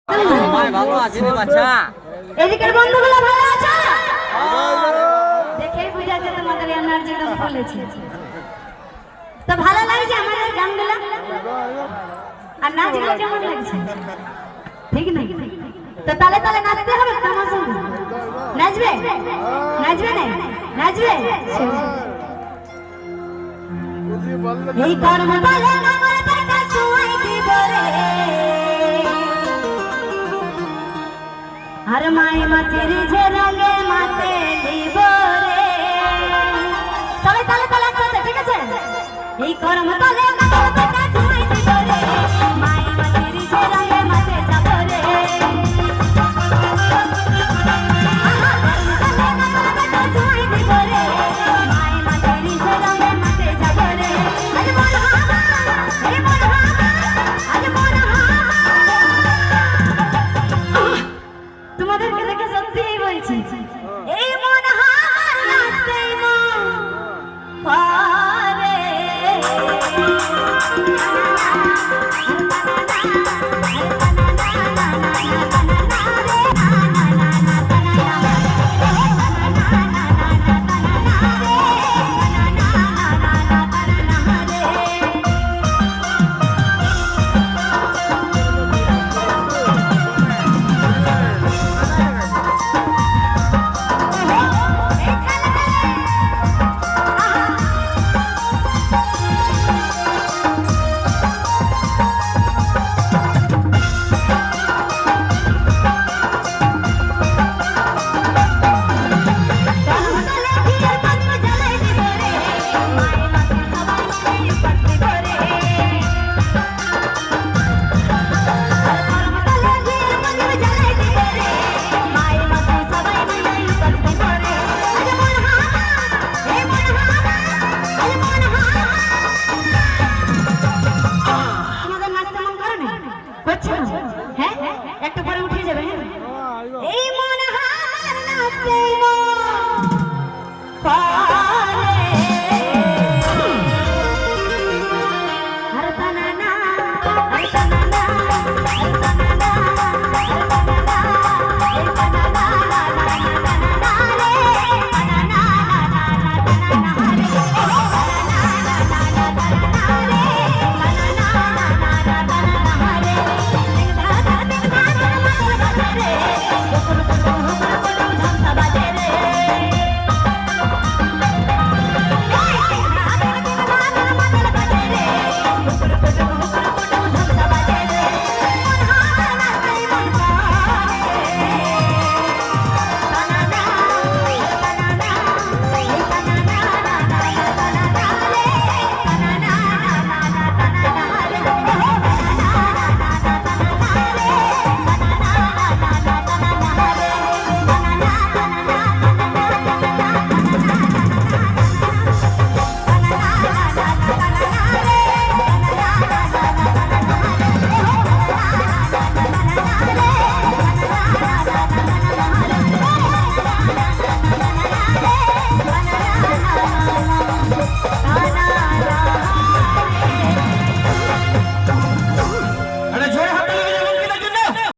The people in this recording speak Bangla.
ভালো আছি রে বাচ্চা। এদিকের বন্ধুগুলো ভালো আছে? দেখেই বুঝা যাচ্ছে তোমাদের এনার্জিটা ফুলেছে। তো ভালো লাগছে আমাদের গানগুলো আর নাচগুলো কেমন লাগছে? ঠিক না? তো তালে তালে নাচতে হবে তোমার সঙ্গে। নাচবে? নাচবে না? নাচবে? এই কর্ম বলে আমার পাটা শুয়াই দিব রে, আর মাই মাছের ঝেরালে মাতে দিব রে। সবাই তালে তালে একসাথে, ঠিক আছে? এই কর্ম বলে আমার পাটা শুয়াই দিব রে, মাই মাছের ঝেরালে মাতে যাব রে। তোমাদেরকে দেখে সত্যিই বলছি, এই মন হার নাচতেই মন পারে। একটু পরে উঠে যাবে। এই মন হার নাচতে মন